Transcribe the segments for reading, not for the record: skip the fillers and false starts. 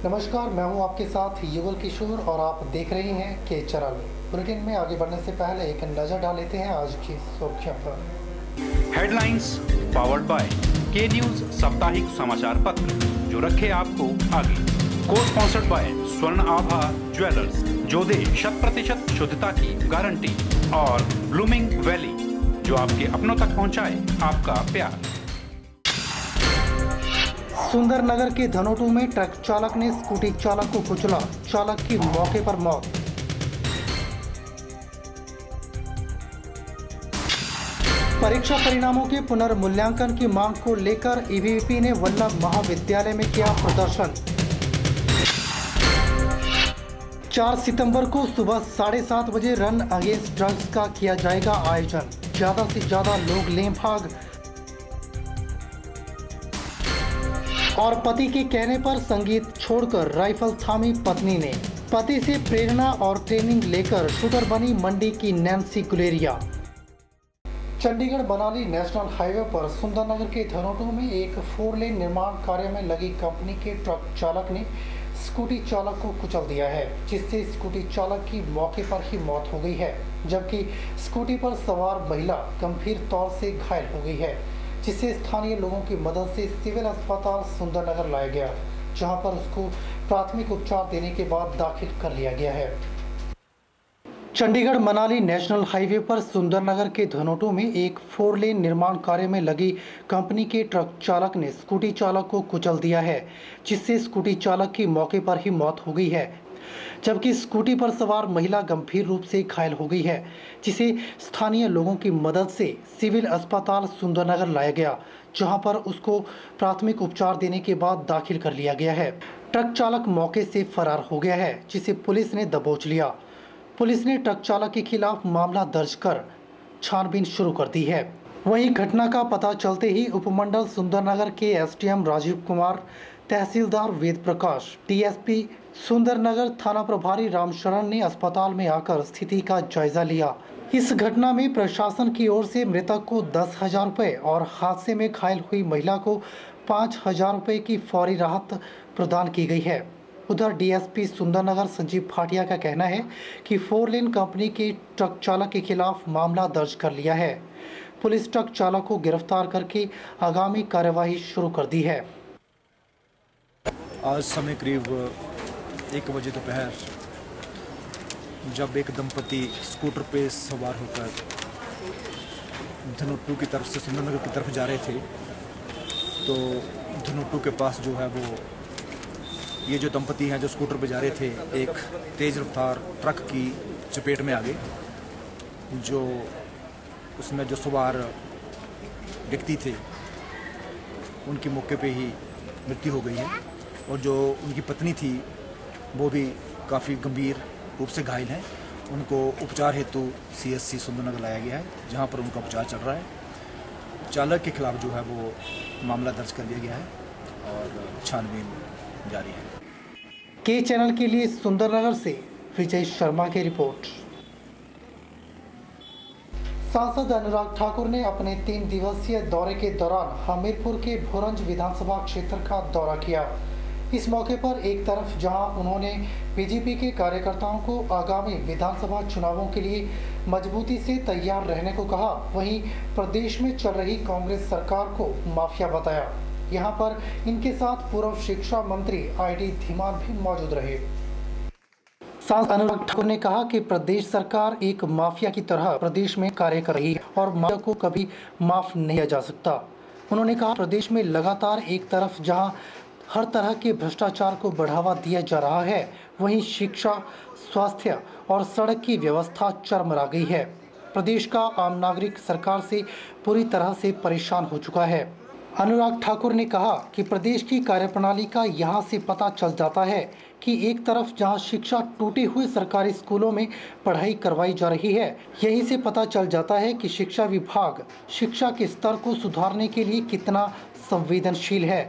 नमस्कार, मैं हूं आपके साथ युगल किशोर और आप देख रहे हैं के चैनल। बुलेटिन में आगे बढ़ने से पहले एक नजर डाल लेते हैं आज की सुर्खियों पर। हेडलाइंस पावर्ड बाय के न्यूज साप्ताहिक समाचार पत्र, जो रखे आपको आगे। को स्पॉन्सर्ड बाय स्वर्ण आभा ज्वेलर्स, जो दे 100% शुद्धता की गारंटी, और ब्लूमिंग वैली, जो आपके अपनों तक पहुंचाए आपका प्यार। सुंदरनगर के धनोटू में ट्रक चालक ने स्कूटी चालक को कुचला, चालक की मौके पर मौत। परीक्षा परिणामों के पुनर्मूल्यांकन की मांग को लेकर एबीवीपी ने वल्लभ महाविद्यालय में किया प्रदर्शन। 4 सितंबर को सुबह 7:30 बजे रन अगेंस्ट ड्रग्स का किया जाएगा आयोजन, ज्यादा से ज्यादा लोग लें भाग। और पति के कहने पर संगीत छोड़कर राइफल थामी पत्नी ने, पति से प्रेरणा और ट्रेनिंग लेकर शूटर बनी मंडी की Nancy Guleria. Chandigarh Manali national highway पर सुंदरनगर के धनोटू में एक 4 लेन निर्माण कार्य में लगी कंपनी के ट्रक चालक ने स्कूटी चालक को कुचल दिया है, जिससे स्कूटी चालक की मौके पर ही मौत हो गई है, जबकि स्कूटी पर सवार महिला गंभीर तौर से घायल हो गई है, जिसे स्थानीय लोगों की मदद से सिविल अस्पताल सुंदरनगर लाया गया, जहां पर उसको प्राथमिक उपचार देने के बाद दाखिल कर लिया गया है। चंडीगढ़ मनाली नेशनल हाईवे पर सुंदरनगर के धनोटू में एक 4 लेन निर्माण कार्य में लगी कंपनी के ट्रक चालक ने स्कूटी चालक को कुचल दिया है, जिससे स्कूटी चालक की मौके पर ही मौत हो गई है, जबकि स्कूटी पर सवार महिला गंभीर रूप से घायल हो गई है, जिसे स्थानीय लोगों की मदद से सिविल अस्पताल सुंदरनगर लाया गया, जहां पर उसको प्राथमिक उपचार देने के बाद दाखिल कर लिया गया है। ट्रक चालक मौके से फरार हो गया है, जिसे पुलिस ने दबोच लिया। पुलिस ने ट्रक चालक के खिलाफ मामला दर्ज कर छानबीन शुरू कर दी है। वहीं घटना का पता चलते ही उपमंडल सुंदरनगर के एसडीएम राजीव कुमार, तहसीलदार वेद प्रकाश, डीएसपी सुंदरनगर, थाना प्रभारी रामशरण ने अस्पताल में आकर स्थिति का जायजा लिया। इस घटना में प्रशासन की ओर से मृतक को 10,000 रुपये और हादसे में घायल हुई महिला को 5,000 रुपये की फौरी राहत प्रदान की गई है। उधर डीएसपी सुंदरनगर संजीव भाटिया का कहना है कि 4 लेन कंपनी के ट्रक चालक के खिलाफ मामला दर्ज कर लिया है। पुलिस ट्रक चालक को गिरफ्तार करके आगामी कार्यवाही शुरू कर दी है। आज समय करीब 1 बजे दोपहर जब एक दंपति स्कूटर पे सवार होकर धनोटू की तरफ से सुंदरनगर की तरफ जा रहे थे, तो धनोटू के पास जो है वो ये जो दंपति हैं जो स्कूटर पे जा रहे थे, एक तेज़ रफ्तार ट्रक की चपेट में आ गए, जो उसमें जो सवार व्यक्ति थे उनकी मौके पे ही मृत्यु हो गई है, और जो उनकी पत्नी थी वो भी काफ़ी गंभीर रूप से घायल हैं। उनको उपचार हेतु सीएससी सुंदरनगर लाया गया है, जहां पर उनका उपचार चल रहा है। चालक के खिलाफ जो है वो मामला दर्ज कर लिया गया है और छानबीन जारी है। के चैनल के लिए सुंदरनगर से विजय शर्मा की रिपोर्ट। सांसद अनुराग ठाकुर ने अपने 3 दिवसीय दौरे के दौरान हमीरपुर के भोरंज विधानसभा क्षेत्र का दौरा किया। इस मौके पर एक तरफ जहां उन्होंने बीजेपी के कार्यकर्ताओं को आगामी विधानसभा चुनावों के लिए मजबूती से तैयार रहने को कहा, वहीं प्रदेश में चल रही कांग्रेस सरकार को माफिया बताया। यहां पर इनके साथ पूर्व शिक्षा मंत्री आईडी धीमान भी मौजूद रहे। सांसद अनुराग ठाकुर ने कहा कि प्रदेश सरकार एक माफिया की तरह प्रदेश में कार्य कर रही है और माफिया को कभी माफ नहीं किया जा सकता। उन्होंने कहा, प्रदेश में लगातार एक तरफ जहां हर तरह के भ्रष्टाचार को बढ़ावा दिया जा रहा है, वहीं शिक्षा, स्वास्थ्य और सड़क की व्यवस्था चरमरा गई है। प्रदेश का आम नागरिक सरकार से पूरी तरह से परेशान हो चुका है। अनुराग ठाकुर ने कहा कि प्रदेश की कार्यप्रणाली का यहां से पता चल जाता है कि एक तरफ जहां शिक्षा टूटे हुए सरकारी स्कूलों में पढ़ाई करवाई जा रही है, यहीं से पता चल जाता है कि शिक्षा विभाग शिक्षा के स्तर को सुधारने के लिए कितना संवेदनशील है।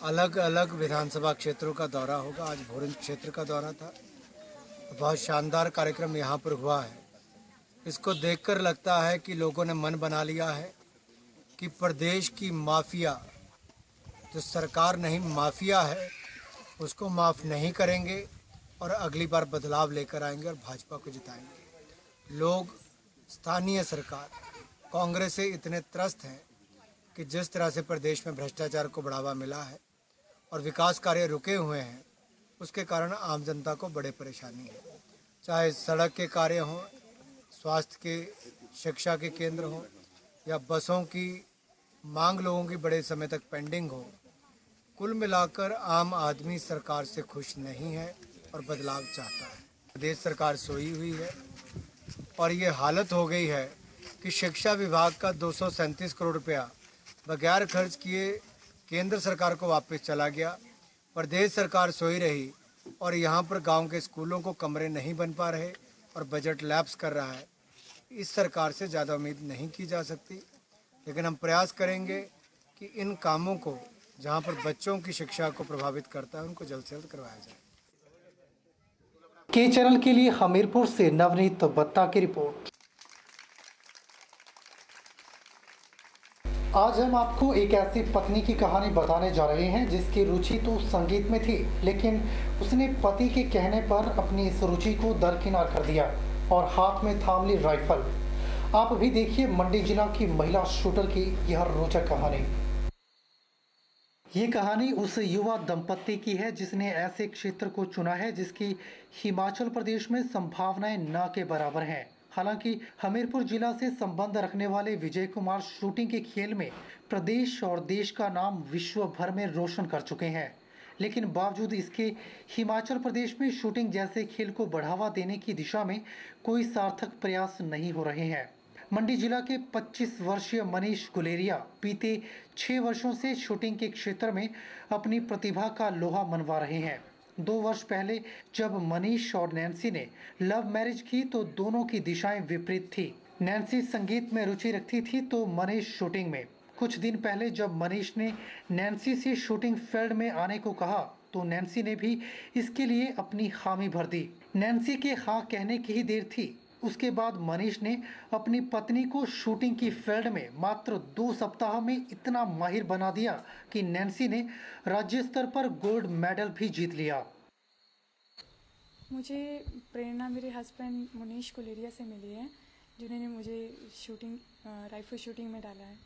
अलग अलग विधानसभा क्षेत्रों का दौरा होगा। आज भोरंज क्षेत्र का दौरा था, बहुत शानदार कार्यक्रम यहाँ पर हुआ है। इसको देखकर लगता है कि लोगों ने मन बना लिया है कि प्रदेश की माफिया जो सरकार नहीं माफिया है उसको माफ़ नहीं करेंगे और अगली बार बदलाव लेकर आएंगे और भाजपा को जिताएंगे। लोग, स्थानीय सरकार, कांग्रेस से इतने त्रस्त हैं कि जिस तरह से प्रदेश में भ्रष्टाचार को बढ़ावा मिला है और विकास कार्य रुके हुए हैं, उसके कारण आम जनता को बड़े परेशानी है। चाहे सड़क के कार्य हों, स्वास्थ्य के, शिक्षा के केंद्र हों या बसों की मांग लोगों की बड़े समय तक पेंडिंग हो, कुल मिलाकर आम आदमी सरकार से खुश नहीं है और बदलाव चाहता है। प्रदेश सरकार सोई हुई है और ये हालत हो गई है कि शिक्षा विभाग का 237 करोड़ रुपया बगैर खर्च किए केंद्र सरकार को वापस चला गया। प्रदेश सरकार सोई रही और यहाँ पर गांव के स्कूलों को कमरे नहीं बन पा रहे और बजट लैप्स कर रहा है। इस सरकार से ज़्यादा उम्मीद नहीं की जा सकती, लेकिन हम प्रयास करेंगे कि इन कामों को, जहाँ पर बच्चों की शिक्षा को प्रभावित करता है, उनको जल्द से जल्द करवाया जाए। के चैनल के लिए हमीरपुर से नवनीत बत्ता की रिपोर्ट। आज हम आपको एक ऐसी पत्नी की कहानी बताने जा रहे हैं जिसकी रुचि तो संगीत में थी, लेकिन उसने पति के कहने पर अपनी इस रुचि को दरकिनार कर दिया और हाथ में थाम ली राइफल। आप भी देखिए मंडी जिला की महिला शूटर की यह रोचक कहानी। ये कहानी उस युवा दंपत्ति की है जिसने ऐसे क्षेत्र को चुना है जिसकी हिमाचल प्रदेश में संभावनाएं न के बराबर हैं। हालांकि हमीरपुर जिला से संबंध रखने वाले विजय कुमार शूटिंग के खेल में प्रदेश और देश का नाम विश्व भर में रोशन कर चुके हैं, लेकिन बावजूद इसके हिमाचल प्रदेश में शूटिंग जैसे खेल को बढ़ावा देने की दिशा में कोई सार्थक प्रयास नहीं हो रहे हैं। मंडी जिला के 25 वर्षीय मनीष गुलेरिया बीते 6 वर्षों से शूटिंग के क्षेत्र में अपनी प्रतिभा का लोहा मनवा रहे हैं। 2 वर्ष पहले जब मनीष और नैन्सी ने लव मैरिज की तो दोनों की दिशाएं विपरीत थी। नैन्सी संगीत में रुचि रखती थी तो मनीष शूटिंग में। कुछ दिन पहले जब मनीष ने नैन्सी से शूटिंग फील्ड में आने को कहा तो नैन्सी ने भी इसके लिए अपनी हामी भर दी। नैन्सी के हाँ कहने की ही देर थी, उसके बाद मनीष ने अपनी पत्नी को शूटिंग की फील्ड में मात्र 2 सप्ताह में इतना माहिर बना दिया कि नैन्सी ने राज्य स्तर पर गोल्ड मेडल भी जीत लिया। मुझे प्रेरणा मेरे हस्बैंड मनीष गुलेरिया से मिली है, जिन्होंने मुझे शूटिंग राइफल शूटिंग में डाला है।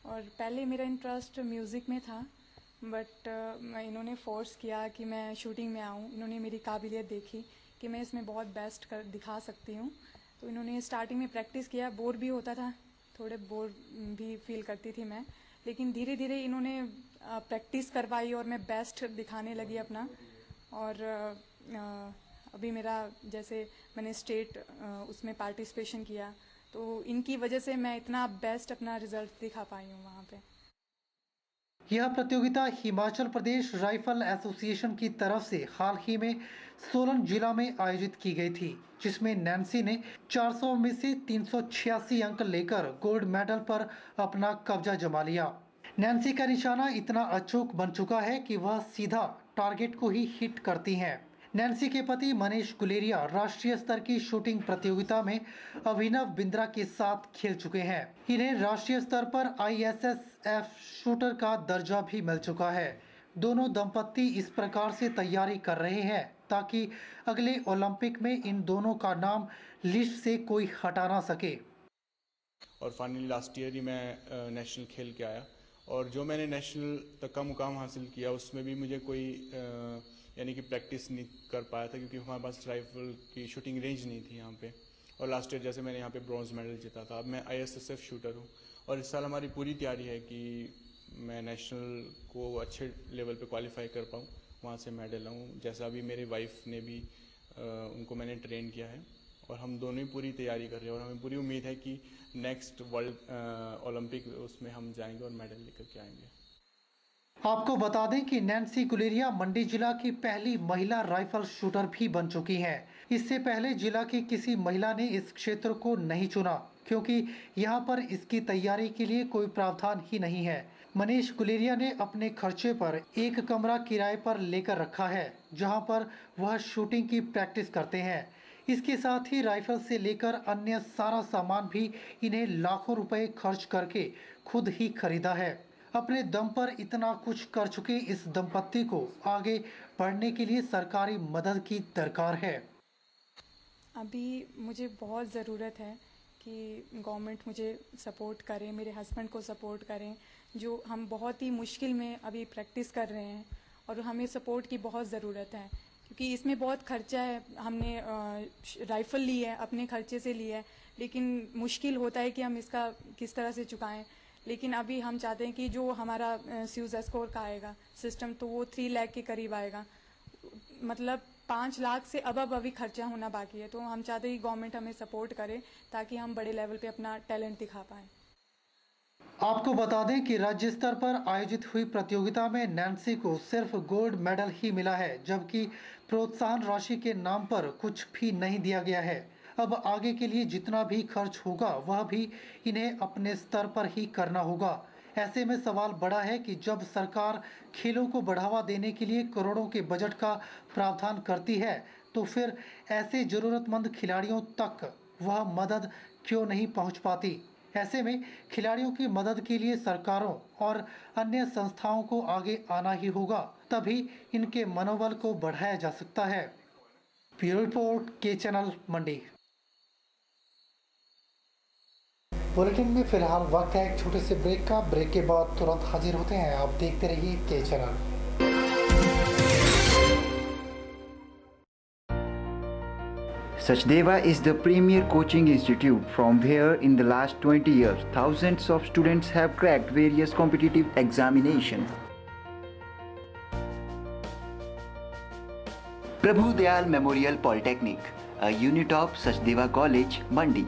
और पहले मेरा इंटरेस्ट म्यूज़िक में था, बट इन्होंने फोर्स किया कि मैं शूटिंग में आऊँ। इन्होंने मेरी काबिलियत देखी कि मैं इसमें बहुत बेस्ट कर दिखा सकती हूँ, तो इन्होंने स्टार्टिंग में प्रैक्टिस किया। बोर भी होता था, थोड़े बोर भी फील करती थी मैं, लेकिन धीरे धीरे इन्होंने प्रैक्टिस करवाई और मैं बेस्ट दिखाने लगी अपना। और अभी मेरा, जैसे मैंने स्टेट उसमें पार्टिसिपेशन किया, तो इनकी वजह से मैं इतना बेस्ट अपना रिजल्ट दिखा पाई हूँ वहाँ पे। यह प्रतियोगिता हिमाचल प्रदेश राइफल एसोसिएशन की तरफ से हाल ही में सोलन जिला में आयोजित की गई थी, जिसमें नैन्सी ने 400 में से 386 अंक लेकर गोल्ड मेडल पर अपना कब्जा जमा लिया। नैन्सी का निशाना इतना अचूक बन चुका है कि वह सीधा टारगेट को ही हिट करती हैं। नैन्सी के पति मनीष गुलेरिया राष्ट्रीय स्तर की शूटिंग प्रतियोगिता में अभिनव बिंद्रा के साथ खेल चुके हैं। इन्हें राष्ट्रीय स्तर पर ISSF शूटर का दर्जा भी मिल चुका है। दोनों दंपत्ति इस प्रकार से तैयारी कर रहे हैं ताकि अगले ओलंपिक में इन दोनों का नाम लिस्ट से कोई हटा ना सके। और फाइनली लास्ट ईयर ही मैं नेशनल खेल के आया, और जो मैंने नेशनल तक का मुकाम हासिल किया उसमें भी मुझे कोई यानी कि प्रैक्टिस नहीं कर पाया था, क्योंकि हमारे पास राइफल की शूटिंग रेंज नहीं थी यहाँ पे। और लास्ट ईयर जैसे मैंने यहाँ पे ब्रॉन्ज मेडल जीता था। अब मैं ISSF शूटर हूँ और इस साल हमारी पूरी तैयारी है कि मैं नेशनल को अच्छे लेवल पे क्वालिफाई कर पाऊँ, वहाँ से मेडल लाऊँ। जैसा अभी मेरी वाइफ ने भी उनको मैंने ट्रेन किया है और हम दोनों ही पूरी तैयारी कर रहे हैं और हमें पूरी उम्मीद है कि नेक्स्ट वर्ल्ड ओलंपिक उसमें हम जाएंगे और मेडल लेकर के आएंगे। आपको बता दें कि नैन्सी गुलेरिया मंडी जिला की पहली महिला राइफल शूटर भी बन चुकी हैं। इससे पहले जिला की किसी महिला ने इस क्षेत्र को नहीं चुना, क्योंकि यहाँ पर इसकी तैयारी के लिए कोई प्रावधान ही नहीं है। मनीष गुलेरिया ने अपने खर्चे पर एक कमरा किराए पर लेकर रखा है, जहाँ पर वह शूटिंग की प्रैक्टिस करते हैं। इसके साथ ही राइफल से लेकर अन्य सारा सामान भी इन्हें लाखों रुपए खर्च करके खुद ही खरीदा है। अपने दम पर इतना कुछ कर चुके इस दंपत्ति को आगे पढ़ने के लिए सरकारी मदद की दरकार है। अभी मुझे बहुत ज़रूरत है कि गवर्नमेंट मुझे सपोर्ट करे, मेरे हस्बैंड को सपोर्ट करें, जो हम बहुत ही मुश्किल में अभी प्रैक्टिस कर रहे हैं और हमें सपोर्ट की बहुत ज़रूरत है क्योंकि इसमें बहुत खर्चा है। हमने राइफ़ल ली है, अपने खर्चे से ली है, लेकिन मुश्किल होता है कि हम इसका किस तरह से चुकाएं। लेकिन अभी हम चाहते हैं कि जो हमारा SUSE स्कोर का आएगा सिस्टम, तो वो 3 लाख के करीब आएगा, मतलब 5 लाख से अब अभी खर्चा होना बाकी है। तो हम चाहते हैं कि गवर्नमेंट हमें सपोर्ट करे ताकि हम बड़े लेवल पे अपना टैलेंट दिखा पाएँ। आपको बता दें कि राज्य स्तर पर आयोजित हुई प्रतियोगिता में नैन्सी को सिर्फ गोल्ड मेडल ही मिला है, जबकि प्रोत्साहन राशि के नाम पर कुछ भी नहीं दिया गया है। अब आगे के लिए जितना भी खर्च होगा वह भी इन्हें अपने स्तर पर ही करना होगा। ऐसे में सवाल बड़ा है कि जब सरकार खेलों को बढ़ावा देने के लिए करोड़ों के बजट का प्रावधान करती है तो फिर ऐसे जरूरतमंद खिलाड़ियों तक वह मदद क्यों नहीं पहुंच पाती। ऐसे में खिलाड़ियों की मदद के लिए सरकारों और अन्य संस्थाओं को आगे आना ही होगा, तभी इनके मनोबल को बढ़ाया जा सकता है। ब्यूरो रिपोर्ट के चैनल मंडी। बुलेटिन में फिलहाल वक्त है एक छोटे से ब्रेक का। ब्रेक के बाद तुरंत हाजिर होते हैं। आप देखते रहिए के channel. Sachdeva is the premier coaching institute from where in the last 20 years thousands of students have cracked various competitive examinations. Prabhu Dayal Memorial Polytechnic, a unit of Sachdeva College, Mandi,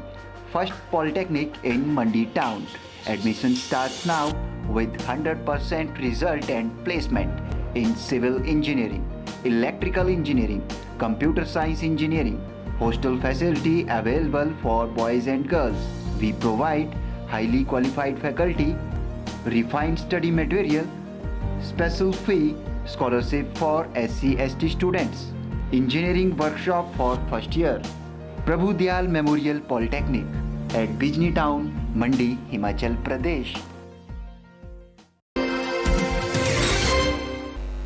first polytechnic in Mandi town. Admission starts now with 100% result and placement in civil engineering, electrical engineering, computer science engineering. Hostel facility available for boys and girls. We provide highly qualified faculty, refined study material, special fee, scholarship for SC/ST students, engineering workshop for first year. Prabhu Dayal Memorial Polytechnic at Bijni Town, Mandi, Himachal Pradesh.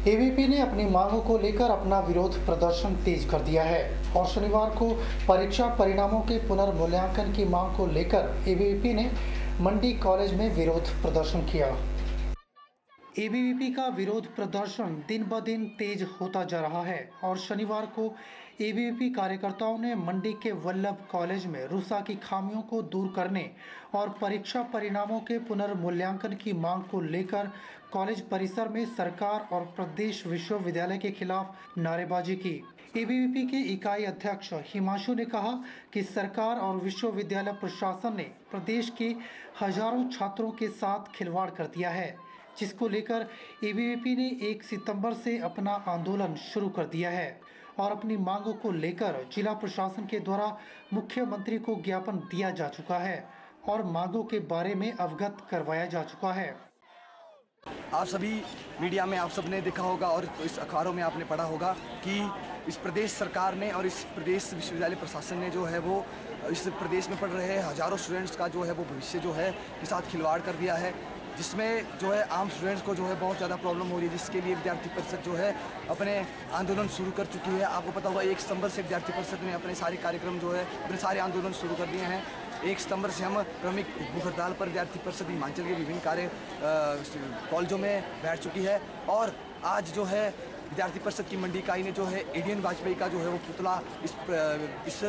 ABVP ने अपनी मांगों को लेकर अपना विरोध प्रदर्शन तेज कर दिया है और शनिवार को परीक्षा परिणामों के पुनर्मूल्यांकन की मांग को लेकर एबीवीपी ने मंडी कॉलेज में विरोध प्रदर्शन किया। एबीवीपी का विरोध प्रदर्शन दिन ब दिन तेज होता जा रहा है और शनिवार को एबीवीपी कार्यकर्ताओं ने मंडी के वल्लभ कॉलेज में रूसा की खामियों को दूर करने और परीक्षा परिणामों के पुनर्मूल्यांकन की मांग को लेकर कॉलेज परिसर में सरकार और प्रदेश विश्वविद्यालय के खिलाफ नारेबाजी की। एबीवीपी के इकाई अध्यक्ष हिमांशु ने कहा कि सरकार और विश्वविद्यालय प्रशासन ने प्रदेश के हजारों छात्रों के साथ खिलवाड़ कर दिया है, जिसको लेकर एबीवीपी ने 1 सितंबर से अपना आंदोलन शुरू कर दिया है और अपनी मांगों को लेकर जिला प्रशासन के द्वारा मुख्यमंत्री को ज्ञापन दिया जा चुका है और मांगों के बारे में अवगत करवाया जा चुका है। आप सभी मीडिया में आप सबने देखा होगा और इस अखबारों में आपने पढ़ा होगा कि इस प्रदेश सरकार ने और इस प्रदेश विश्वविद्यालय प्रशासन ने जो है वो इस प्रदेश में पढ़ रहे हजारों स्टूडेंट्स का जो है वो भविष्य जो है के साथ खिलवाड़ कर दिया है, जिसमें जो है आम स्टूडेंट्स को जो है बहुत ज़्यादा प्रॉब्लम हो रही है, जिसके लिए विद्यार्थी परिषद जो है अपने आंदोलन शुरू कर चुकी है। आपको पता होगा 1 सितंबर से विद्यार्थी परिषद ने अपने सारे कार्यक्रम जो है अपने सारे आंदोलन शुरू कर दिए हैं। 1 सितंबर से हम क्रमिक भूख हड़ताल पर विद्यार्थी परिषद हिमाचल के विभिन्न कॉलेजों में बैठ चुकी है और आज जो है विद्यार्थी परिषद की मंडी इकाई ने जो है एडीएन वाजपेयी का जो है वो पुतला इस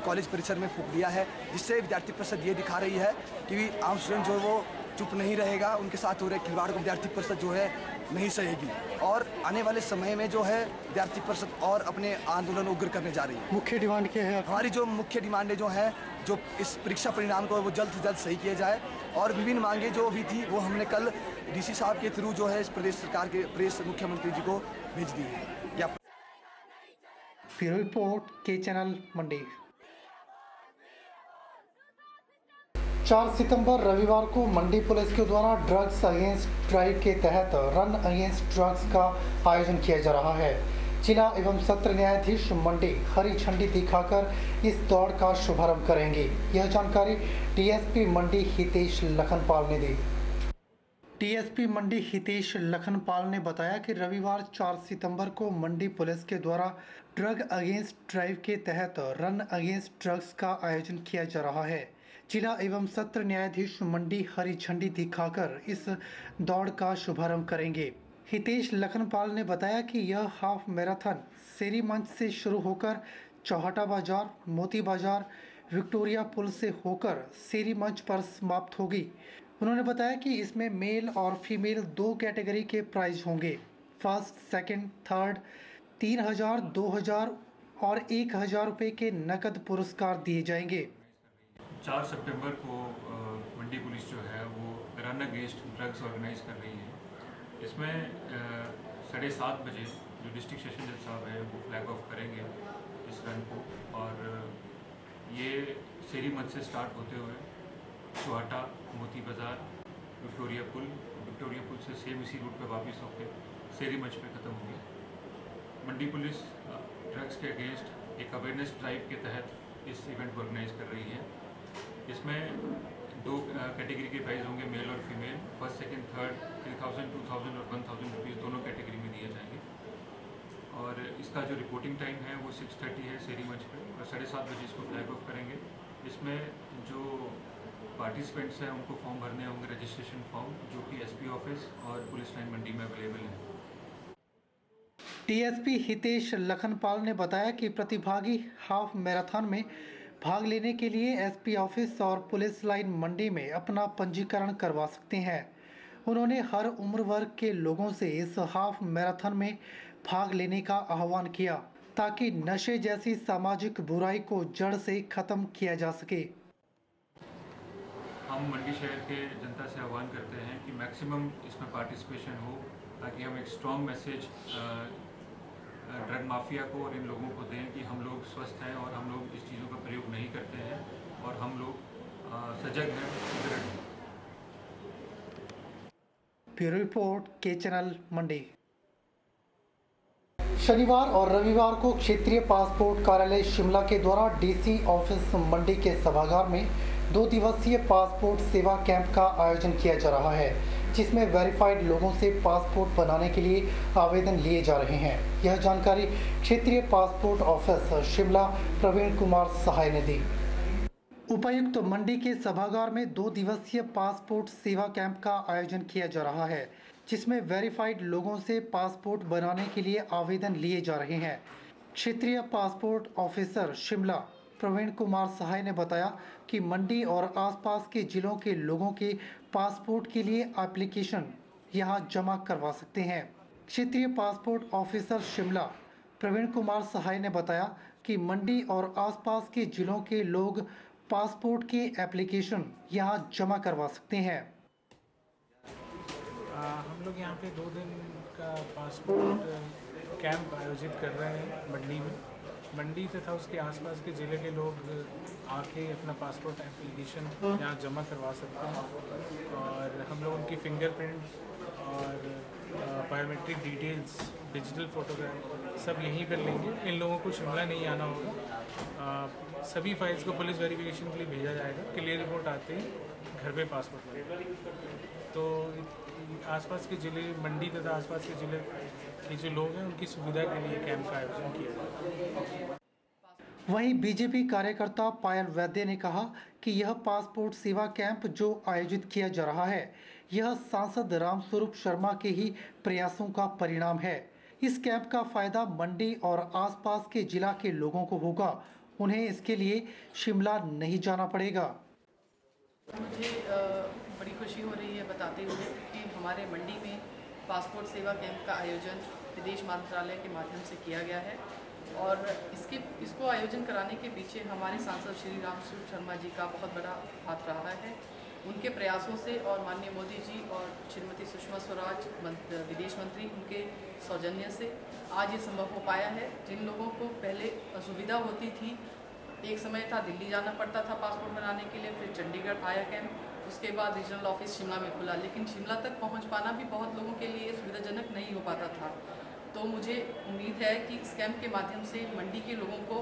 कॉलेज परिसर में फूंक दिया है, जिससे विद्यार्थी परिषद ये दिखा रही है कि आम स्टूडेंट जो है वो चुप नहीं रहेगा, उनके साथ हो रहे खिलवाड़ को विद्यार्थी परिषद जो है नहीं सहेगी और आने वाले समय में जो है विद्यार्थी परिषद और अपने आंदोलन उग्र करने जा रही है। मुख्य डिमांड क्या है? हमारी जो मुख्य डिमांडें जो हैं जो इस परीक्षा परिणाम को वो जल्द से जल्द सही किया जाए और विभिन्न मांगे जो भी थी वो हमने कल डीसी साहब के थ्रू जो है इस प्रदेश सरकार के प्रदेश मुख्यमंत्री जी को भेज दी है। ब्यूरो रिपोर्ट के चैनल मंडी। 4 सितंबर रविवार को मंडी पुलिस के द्वारा ड्रग्स अगेंस्ट ड्राइव के तहत रन अगेंस्ट ड्रग्स का आयोजन किया जा रहा है। जिला एवं सत्र न्यायाधीश मंडी हरी झंडी दिखाकर इस दौड़ का शुभारंभ करेंगे। यह जानकारी डीएसपी मंडी हितेश लखनपाल ने दी। टीएसपी मंडी हितेश लखनपाल ने बताया कि रविवार 4 सितंबर को मंडी पुलिस के द्वारा ड्रग अगेंस्ट ड्राइव के तहत रन अगेंस्ट ड्रग्स का आयोजन किया जा रहा है। जिला एवं सत्र न्यायाधीश मंडी हरी झंडी दिखाकर इस दौड़ का शुभारंभ करेंगे। हितेश लखनपाल ने बताया कि यह हाफ मैराथन शेरी मंच से शुरू होकर चौहटा बाजार, मोती बाजार, विक्टोरिया पुल से होकर शेरी मंच पर समाप्त होगी। उन्होंने बताया कि इसमें मेल और फीमेल 2 कैटेगरी के प्राइज होंगे। फर्स्ट, सेकंड, थर्ड 3,000, 2,000 और 1,000 रुपये के नकद पुरस्कार दिए जाएंगे। 4 सितंबर को मंडी पुलिस जो है वो रन अगेंस्ट ड्रग्स ऑर्गेनाइज कर रही है। इसमें 7:30 बजे जो डिस्ट्रिक्ट सेशन जज साहब है वो फ्लैग ऑफ करेंगे इस रन को, और ये शेरी मंच से स्टार्ट होते हुए चौहटा, मोती बाज़ार, विक्टोरिया पुल से सेम इसी रूट पे वापस होकर शेरी मंच पे ख़त्म होगी। मंडी पुलिस ड्रग्स के अगेंस्ट एक अवेयरनेस ड्राइव के तहत इस इवेंट को ऑर्गेनाइज कर रही है। इसमें 2 कैटेगरी के प्राइज होंगे, मेल और फीमेल। फर्स्ट, सेकंड, थर्ड 3,000, 2,000 और 1,000 रुपीज़ दोनों कैटेगरी में दिए जाएंगे। और इसका जो रिपोर्टिंग टाइम है वो 6:30 है शेरी मंच पे, और 7:30 बजे इसको फ्लैग ऑफ करेंगे। इसमें जो पार्टिसिपेंट्स हैं उनको फॉर्म भरने होंगे, रजिस्ट्रेशन फॉर्म, जो कि एसपी ऑफिस और पुलिस लाइन मंडी में अवेलेबल है। टीएसपी हितेश लखनपाल ने बताया कि प्रतिभागी हाफ मैराथन में भाग लेने के लिए एसपी ऑफिस और पुलिस लाइन मंडी में अपना पंजीकरण करवा सकते हैं। उन्होंने हर उम्र वर्ग के लोगों से इस हाफ मैराथन में भाग लेने का आह्वान किया ताकि नशे जैसी सामाजिक बुराई को जड़ से खत्म किया जा सके। हम मंडी शहर के जनता से आह्वान करते हैं कि मैक्सिमम इसमें पार्टिसिपेशन हो, ताकि हम एक स्ट्रॉन्ग मैसेज ड्रग माफिया को और इन लोगों को दें कि हम लोग स्वस्थ हैं और हम लोग इस चीज़ों का प्रयोग नहीं करते हैं और हम लोग सजग हैं, सुदृढ़ हैं। ब्यूरो रिपोर्ट, के चैनल मंडी। शनिवार और रविवार को क्षेत्रीय पासपोर्ट कार्यालय शिमला के द्वारा डीसी ऑफिस मंडी के सभागार में 2 दिवसीय पासपोर्ट सेवा कैंप का आयोजन किया जा रहा है, जिसमें वेरीफाइड लोगों से पासपोर्ट बनाने के लिए आवेदन लिए जा रहे हैं। यह जानकारी क्षेत्रीय पासपोर्ट ऑफिस शिमला प्रवीण कुमार सहाय ने दी। उपायुक्त मंडी के सभागार में 2 दिवसीय पासपोर्ट सेवा कैंप का आयोजन किया जा रहा है, जिसमें वेरीफाइड लोगों से पासपोर्ट बनाने के लिए आवेदन लिए जा रहे हैं। क्षेत्रीय पासपोर्ट ऑफिसर शिमला प्रवीण कुमार सहाय ने बताया कि मंडी और आसपास के जिलों के लोगों के पासपोर्ट के लिए एप्लीकेशन यहां जमा करवा सकते हैं। क्षेत्रीय पासपोर्ट ऑफिसर शिमला प्रवीण कुमार सहाय ने बताया कि मंडी और आसपास के जिलों के लोग पासपोर्ट के एप्लीकेशन यहां जमा करवा सकते हैं। हम लोग यहाँ पे 2 दिन का पासपोर्ट कैंप आयोजित कर रहे हैं मंडी में। मंडी तथा उसके आसपास के ज़िले के लोग आके अपना पासपोर्ट एप्लीकेशन यहाँ जमा करवा सकते हैं, और हम लोग उनकी फिंगरप्रिंट और बायोमेट्रिक डिटेल्स, डिजिटल फोटोग्राफ सब यहीं पर लेंगे। इन लोगों को शिमला नहीं आना होगा। सभी फाइल्स को पुलिस वेरिफिकेशन के लिए भेजा जाएगा। क्लियर रिपोर्ट आते ही घर पे पासपोर्ट लगेगा। तो आसपास के ज़िले, मंडी तथा आसपास के ज़िले के जो लोग हैं उनकी सुविधा के लिए कैंप का आयोजन किया जाएगा। वहीं बीजेपी कार्यकर्ता पायल वैद्य ने कहा कि यह पासपोर्ट सेवा कैंप जो आयोजित किया जा रहा है, यह सांसद रामस्वरूप शर्मा के ही प्रयासों का परिणाम है। इस कैंप का फायदा मंडी और आसपास के जिला के लोगों को होगा। उन्हें इसके लिए शिमला नहीं जाना पड़ेगा। मुझे बड़ी खुशी हो रही है बताते हुए कि हमारे मंडी में पासपोर्ट सेवा कैंप का आयोजन विदेश मंत्रालय के माध्यम से किया गया है, और इसको आयोजन कराने के पीछे हमारे सांसद श्री रामस्वरूप शर्मा जी का बहुत बड़ा हाथ रहा है। उनके प्रयासों से और माननीय मोदी जी और श्रीमती सुषमा स्वराज विदेश मंत्री, उनके सौजन्य से आज ये संभव हो पाया है। जिन लोगों को पहले असुविधा होती थी, एक समय था दिल्ली जाना पड़ता था पासपोर्ट बनाने के लिए, फिर चंडीगढ़ आया कैंप, उसके बाद रीजनल ऑफिस शिमला में खुला, लेकिन शिमला तक पहुंच पाना भी बहुत लोगों के लिए सुविधाजनक नहीं हो पाता था। तो मुझे उम्मीद है कि इस कैंप के माध्यम से मंडी के लोगों को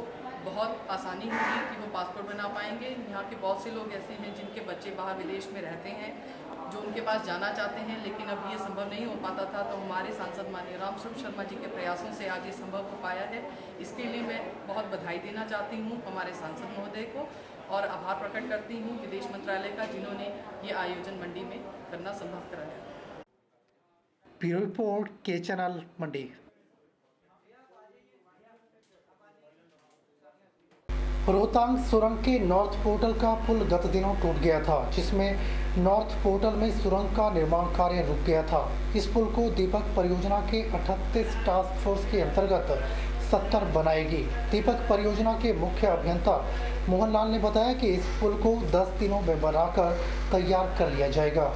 बहुत आसानी होगी कि वो पासपोर्ट बना पाएंगे। यहाँ के बहुत से लोग ऐसे हैं जिनके बच्चे बाहर विदेश में रहते हैं, जो उनके पास जाना चाहते हैं, लेकिन अब ये संभव नहीं हो पाता था। तो हमारे सांसद माननीय रामस्वरूप शर्मा जी के प्रयासों से आज ये संभव हो पाया है। इसके लिए मैं बहुत बधाई देना चाहती हूँ हमारे सांसद महोदय को और आभार प्रकट करती हूँ विदेश मंत्रालय का, जिन्होंने ये आयोजन मंडी में करना संभव कराया। ब्यूरो रिपोर्ट के चैनल मंडी। रोहतांग सुरंग के नॉर्थ पोर्टल का पुल गत दिनों टूट गया था, जिसमें नॉर्थ पोर्टल में सुरंग का निर्माण कार्य रुक गया था। इस पुल को दीपक परियोजना के 38 टास्क फोर्स के अंतर्गत 70 बनाएगी। दीपक परियोजना के मुख्य अभियंता मोहनलाल ने बताया कि इस पुल को 10 दिनों में बनाकर तैयार कर लिया जाएगा।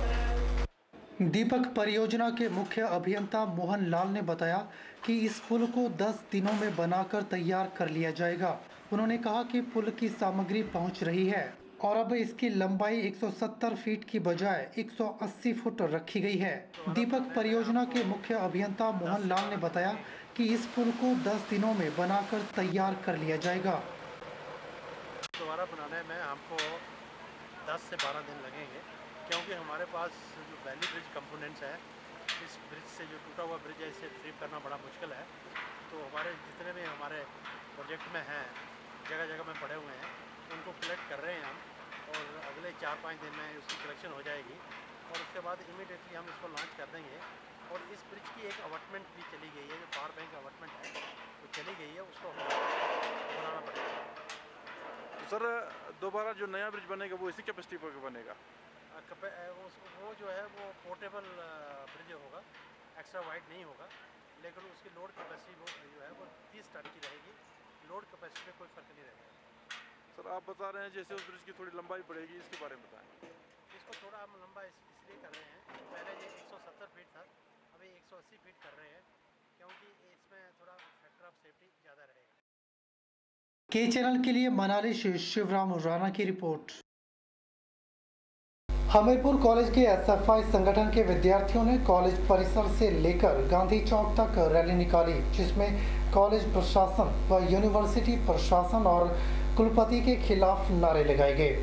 दीपक परियोजना के मुख्य अभियंता मोहन लाल ने बताया कि इस पुल को 10 दिनों में बनाकर तैयार कर लिया जाएगा। उन्होंने कहा कि पुल की सामग्री पहुंच रही है और अब इसकी लंबाई 170 फीट की बजाय 180 फुट रखी गई है। दीपक परियोजना के मुख्य अभियंता मोहन लाल ने बताया कि इस पुल को 10 दिनों में बनाकर तैयार कर लिया जाएगा। दोबारा बनाने में हमको 10 से 12 दिन लगेंगे, क्योंकि हमारे पास जो वैली ब्रिज कंपोनेंट्स है, इस ब्रिज से जो टूटा हुआ ब्रिज है, इसे ट्रिप करना बड़ा मुश्किल है। तो हमारे जितने भी हमारे प्रोजेक्ट में हैं, जगह जगह में पड़े हुए हैं, उनको कलेक्ट कर रहे हैं हम, और अगले 4-5 दिन में उसकी कलेक्शन हो जाएगी और उसके बाद इमीडिएटली हम इसको लॉन्च कर देंगे। और इस ब्रिज की एक अवॉटमेंट भी चली गई है, जो पावर बैंक अवॉटमेंट है वो चली गई है, उसको बनाना पड़ेगा। तो सर दोबारा जो नया ब्रिज बनेगा वो इसी कैपेसिटी पर बनेगा? वो जो है वो पोर्टेबल ब्रिज होगा, एक्स्ट्रा वाइड नहीं होगा, लेकिन उसकी लोड कैपेसिटी वो जो है वो 30 टन की रहेगी। लोड कैपेसिटी में कोई फ़र्क नहीं रहेगा। सर आप बता रहे हैं जैसे उस ब्रिज की थोड़ी लंबाई बढ़ेगी, इसके बारे में बताएं। इसको थोड़ा हम लंबा इसलिए कर रहे हैं, पहले ये 170 फीट था, अभी 180 फीट कर रहे हैं, क्योंकि इसमें थोड़ा फैक्टर ऑफ सेफ्टी ज़्यादा रहेगा। के चैनल के लिए मनाली से शिवराम राणा की रिपोर्ट। हमीरपुर कॉलेज के एसएफआई संगठन के विद्यार्थियों ने कॉलेज परिसर से लेकर गांधी चौक तक रैली निकाली, जिसमें कॉलेज प्रशासन व यूनिवर्सिटी प्रशासन और कुलपति के खिलाफ नारे लगाए गए।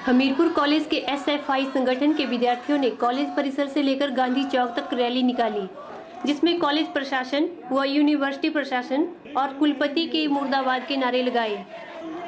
हमीरपुर कॉलेज के एसएफआई संगठन के विद्यार्थियों ने कॉलेज परिसर से लेकर गांधी चौक तक रैली निकाली, जिसमें कॉलेज प्रशासन व यूनिवर्सिटी प्रशासन और कुलपति के मुर्दाबाद के नारे लगाए।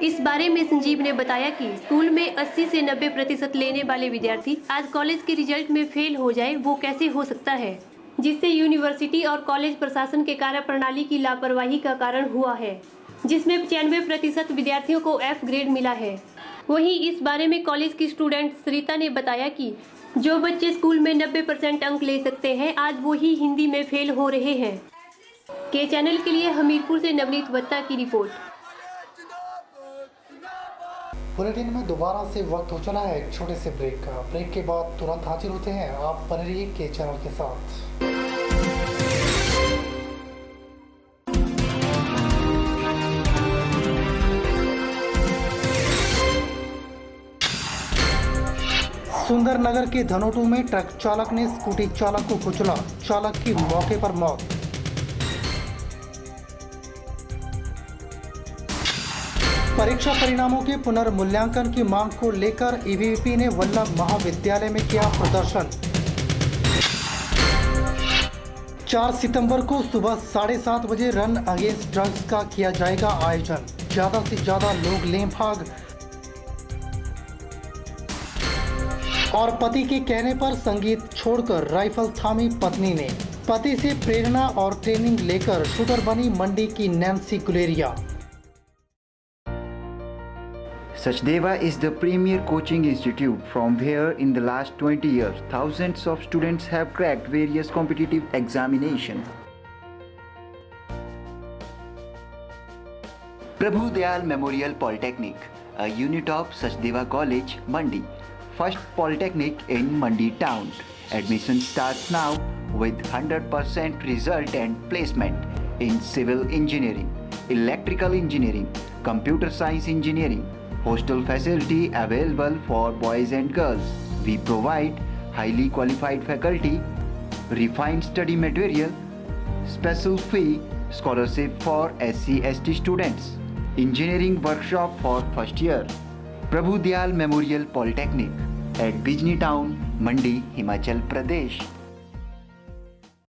इस बारे में संजीव ने बताया कि स्कूल में 80 से 90% लेने वाले विद्यार्थी आज कॉलेज के रिजल्ट में फेल हो जाए, वो कैसे हो सकता है, जिससे यूनिवर्सिटी और कॉलेज प्रशासन के कार्यप्रणाली की लापरवाही का कारण हुआ है, जिसमें 95% विद्यार्थियों को F ग्रेड मिला है। वहीं इस बारे में कॉलेज की स्टूडेंट सरिता ने बताया कि जो बच्चे स्कूल में 90% अंक ले सकते हैं, आज वो ही हिंदी में फेल हो रहे हैं। के चैनल के लिए हमीरपुर से नवनीत भत्ता की रिपोर्ट। बुलेटिन में दोबारा से वक्त हो चला है एक छोटे से ब्रेक का। ब्रेक के बाद तुरंत हाजिर होते हैं, आप बने रहिए के चैनल के साथ। सुंदरनगर के धनोटू में ट्रक चालक ने स्कूटी चालक को कुचला, चालक की मौके पर मौत। परीक्षा परिणामों के पुनर्मूल्यांकन की मांग को लेकर एबीवीपी ने वल्लभ महाविद्यालय में किया प्रदर्शन। 4 सितंबर को सुबह 7:30 बजे रन अगेंस्ट ड्रग्स का किया जाएगा आयोजन, ज्यादा से ज्यादा लोग लें भाग। और पति के कहने पर संगीत छोड़कर राइफल थामी पत्नी ने। पति से प्रेरणा और ट्रेनिंग लेकर शूटर बनी मंडी की Nancy Guleria. Sachdeva is the premier coaching institute from where in the last 20 years thousands of students have cracked various competitive examinations. Prabhu Dayal Memorial Polytechnic, a unit of Sachdeva College, Mandi, first polytechnic in Mandi town. Admission starts now with 100% result and placement in civil engineering, electrical engineering, computer science engineering. Hostel facility available for boys and girls. We provide highly qualified faculty, refined study material, special fee scholarship for SC/ST students, engineering workshop for first year, Prabhu Dayal Memorial Polytechnic at Bijni Town, Mandi, Himachal Pradesh.